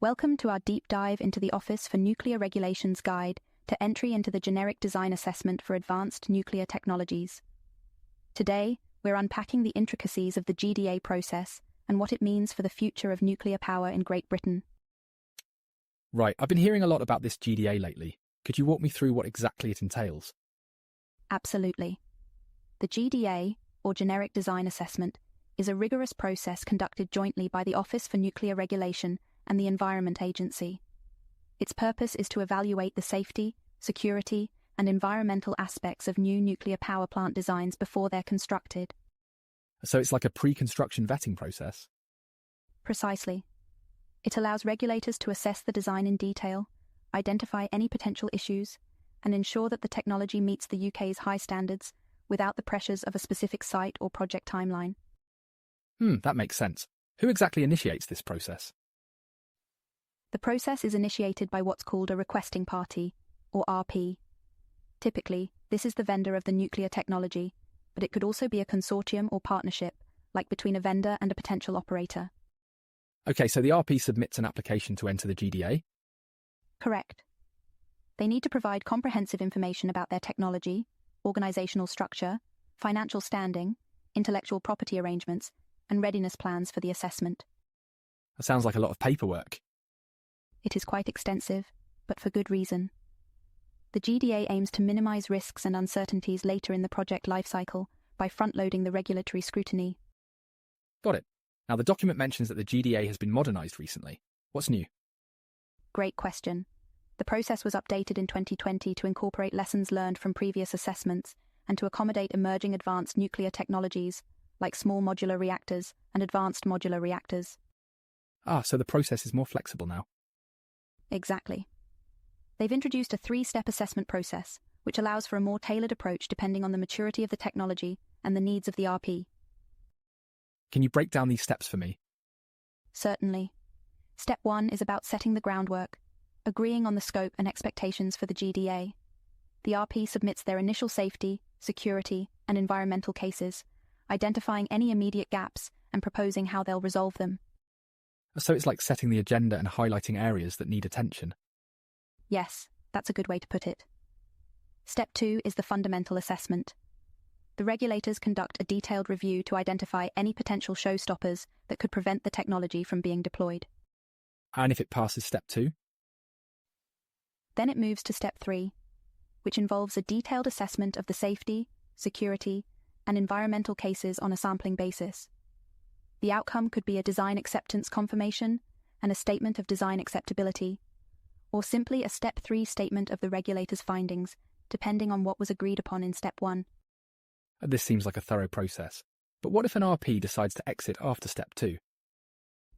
Welcome to our deep dive into the Office for Nuclear Regulations Guide to Entry into the Generic Design Assessment for Advanced Nuclear Technologies. Today, we're unpacking the intricacies of the GDA process and what it means for the future of nuclear power in Great Britain. Right, I've been hearing a lot about this GDA lately. Could you walk me through what exactly it entails? Absolutely. The GDA, or Generic Design Assessment, is a rigorous process conducted jointly by the Office for Nuclear Regulation and the Environment Agency. Its purpose is to evaluate the safety, security, and environmental aspects of new nuclear power plant designs before they're constructed. So it's like a pre-construction vetting process? Precisely. It allows regulators to assess the design in detail, identify any potential issues, and ensure that the technology meets the UK's high standards without the pressures of a specific site or project timeline. That makes sense. Who exactly initiates this process? The process is initiated by what's called a requesting party, or RP. Typically, this is the vendor of the nuclear technology, but it could also be a consortium or partnership, like between a vendor and a potential operator. Okay, so the RP submits an application to enter the GDA? Correct. They need to provide comprehensive information about their technology, organisational structure, financial standing, intellectual property arrangements, and readiness plans for the assessment. That sounds like a lot of paperwork. It is quite extensive, but for good reason. The GDA aims to minimise risks and uncertainties later in the project lifecycle by front-loading the regulatory scrutiny. Got it. Now, the document mentions that the GDA has been modernised recently. What's new? Great question. The process was updated in 2020 to incorporate lessons learned from previous assessments and to accommodate emerging advanced nuclear technologies, like small modular reactors and advanced modular reactors. So the process is more flexible now. Exactly. They've introduced a 3-step assessment process, which allows for a more tailored approach depending on the maturity of the technology and the needs of the RP. Can you break down these steps for me? Certainly. Step 1 is about setting the groundwork, agreeing on the scope and expectations for the GDA. The RP submits their initial safety, security, and environmental cases, identifying any immediate gaps and proposing how they'll resolve them. So it's like setting the agenda and highlighting areas that need attention. Yes, that's a good way to put it. Step 2 is the fundamental assessment. The regulators conduct a detailed review to identify any potential showstoppers that could prevent the technology from being deployed. And if it passes step 2? Then it moves to step 3, which involves a detailed assessment of the safety, security, and environmental cases on a sampling basis. The outcome could be a design acceptance confirmation and a statement of design acceptability, or simply a step 3 statement of the regulator's findings, depending on what was agreed upon in step 1. This seems like a thorough process. But what if an RP decides to exit after step 2?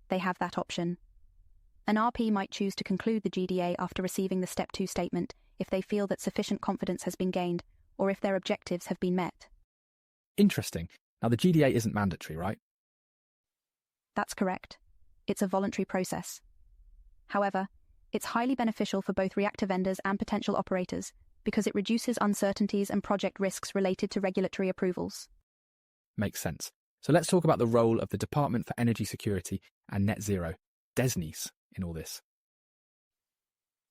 They have that option. An RP might choose to conclude the GDA after receiving the step 2 statement if they feel that sufficient confidence has been gained or if their objectives have been met. Interesting. Now, the GDA isn't mandatory, right? That's correct. It's a voluntary process. However, it's highly beneficial for both reactor vendors and potential operators because it reduces uncertainties and project risks related to regulatory approvals. Makes sense. So let's talk about the role of the Department for Energy Security and Net Zero, DESNES, in all this.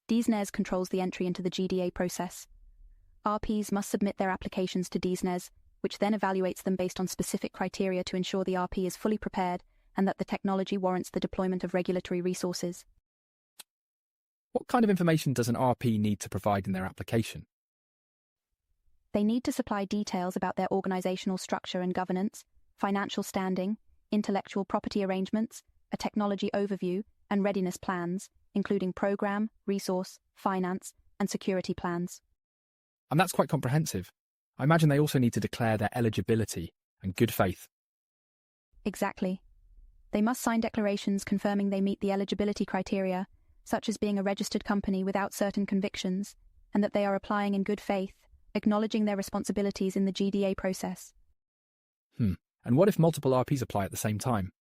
DESNES controls the entry into the GDA process. RPs must submit their applications to DESNES, which then evaluates them based on specific criteria to ensure the RP is fully prepared and that the technology warrants the deployment of regulatory resources. What kind of information does an RP need to provide in their application? They need to supply details about their organisational structure and governance, financial standing, intellectual property arrangements, a technology overview, and readiness plans, including programme, resource, finance, and security plans. And that's quite comprehensive. I imagine they also need to declare their eligibility and good faith. Exactly. They must sign declarations confirming they meet the eligibility criteria, such as being a registered company without certain convictions, and that they are applying in good faith, acknowledging their responsibilities in the GDA process. And what if multiple RPs apply at the same time?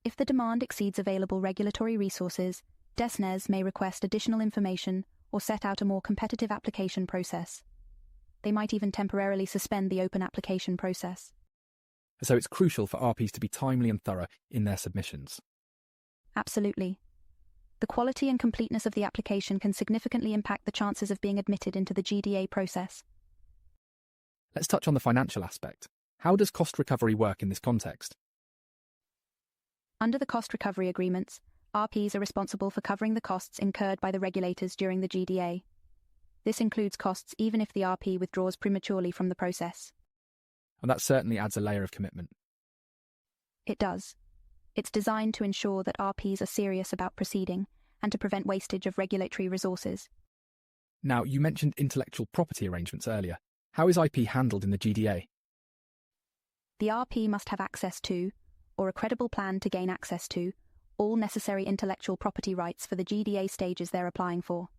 If the demand exceeds available regulatory resources, DESNES may request additional information or set out a more competitive application process. They might even temporarily suspend the open application process. So it's crucial for RPs to be timely and thorough in their submissions. Absolutely. The quality and completeness of the application can significantly impact the chances of being admitted into the GDA process. Let's touch on the financial aspect. How does cost recovery work in this context? Under the cost recovery agreements, RPs are responsible for covering the costs incurred by the regulators during the GDA. This includes costs even if the RP withdraws prematurely from the process. And that certainly adds a layer of commitment. It does. It's designed to ensure that RPs are serious about proceeding and to prevent wastage of regulatory resources. Now, you mentioned intellectual property arrangements earlier. How is IP handled in the GDA? The RP must have access to, or a credible plan to gain access to, all necessary intellectual property rights for the GDA stages they're applying for.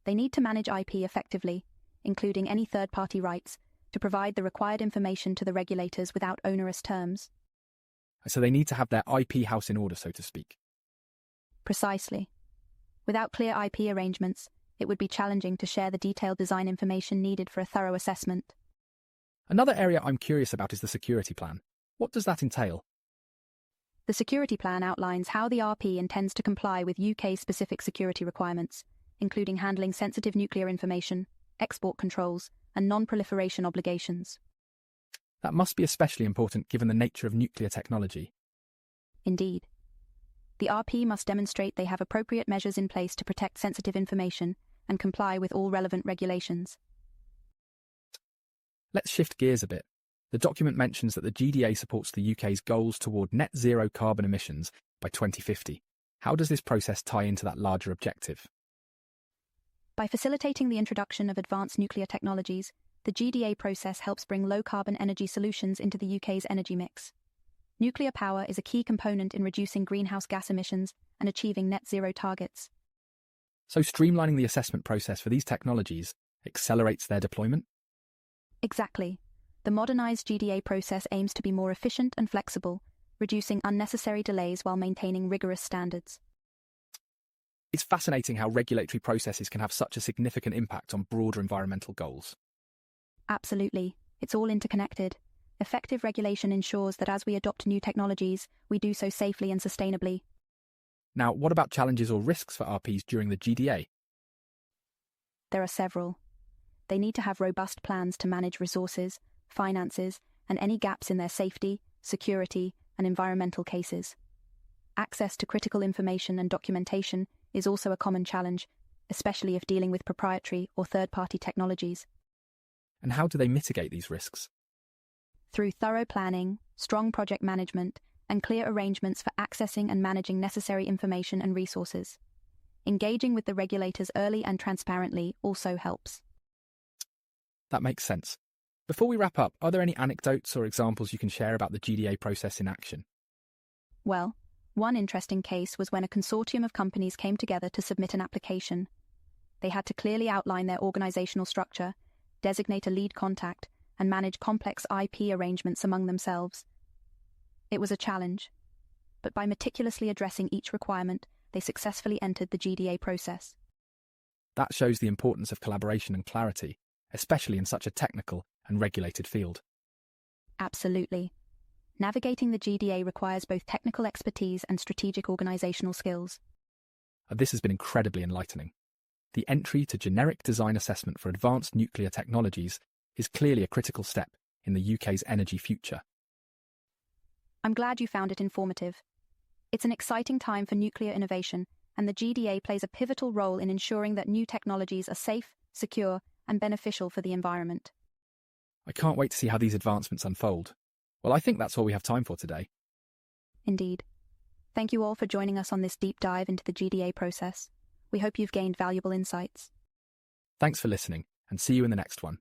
They need to manage IP effectively, including any third-party rights, to provide the required information to the regulators without onerous terms. So they need to have their IP house in order, so to speak. Precisely. Without clear IP arrangements, it would be challenging to share the detailed design information needed for a thorough assessment. Another area I'm curious about is the security plan. What does that entail? The security plan outlines how the RP intends to comply with UK-specific security requirements, including handling sensitive nuclear information, export controls, and non-proliferation obligations. That must be especially important given the nature of nuclear technology. Indeed. The RP must demonstrate they have appropriate measures in place to protect sensitive information and comply with all relevant regulations. Let's shift gears a bit. The document mentions that the GDA supports the UK's goals toward net zero carbon emissions by 2050. How does this process tie into that larger objective? By facilitating the introduction of advanced nuclear technologies, the GDA process helps bring low-carbon energy solutions into the UK's energy mix. Nuclear power is a key component in reducing greenhouse gas emissions and achieving net zero targets. So streamlining the assessment process for these technologies accelerates their deployment? Exactly. The modernised GDA process aims to be more efficient and flexible, reducing unnecessary delays while maintaining rigorous standards. It's fascinating how regulatory processes can have such a significant impact on broader environmental goals. Absolutely. It's all interconnected. Effective regulation ensures that as we adopt new technologies, we do so safely and sustainably. Now, what about challenges or risks for RPs during the GDA? There are several. They need to have robust plans to manage resources, finances, and any gaps in their safety, security, and environmental cases. Access to critical information and documentation is also a common challenge, especially if dealing with proprietary or third-party technologies. And how do they mitigate these risks? Through thorough planning, strong project management, and clear arrangements for accessing and managing necessary information and resources. Engaging with the regulators early and transparently also helps. That makes sense. Before we wrap up, are there any anecdotes or examples you can share about the GDA process in action? Well, one interesting case was when a consortium of companies came together to submit an application. They had to clearly outline their organizational structure, designate a lead contact, and manage complex IP arrangements among themselves. It was a challenge, but by meticulously addressing each requirement, they successfully entered the GDA process. That shows the importance of collaboration and clarity, especially in such a technical and regulated field. Absolutely. Navigating the GDA requires both technical expertise and strategic organizational skills. This has been incredibly enlightening. The entry to generic design assessment for advanced nuclear technologies is clearly a critical step in the UK's energy future. I'm glad you found it informative. It's an exciting time for nuclear innovation, and the GDA plays a pivotal role in ensuring that new technologies are safe, secure, and beneficial for the environment. I can't wait to see how these advancements unfold. Well, I think that's all we have time for today. Indeed. Thank you all for joining us on this deep dive into the GDA process. We hope you've gained valuable insights. Thanks for listening, and see you in the next one.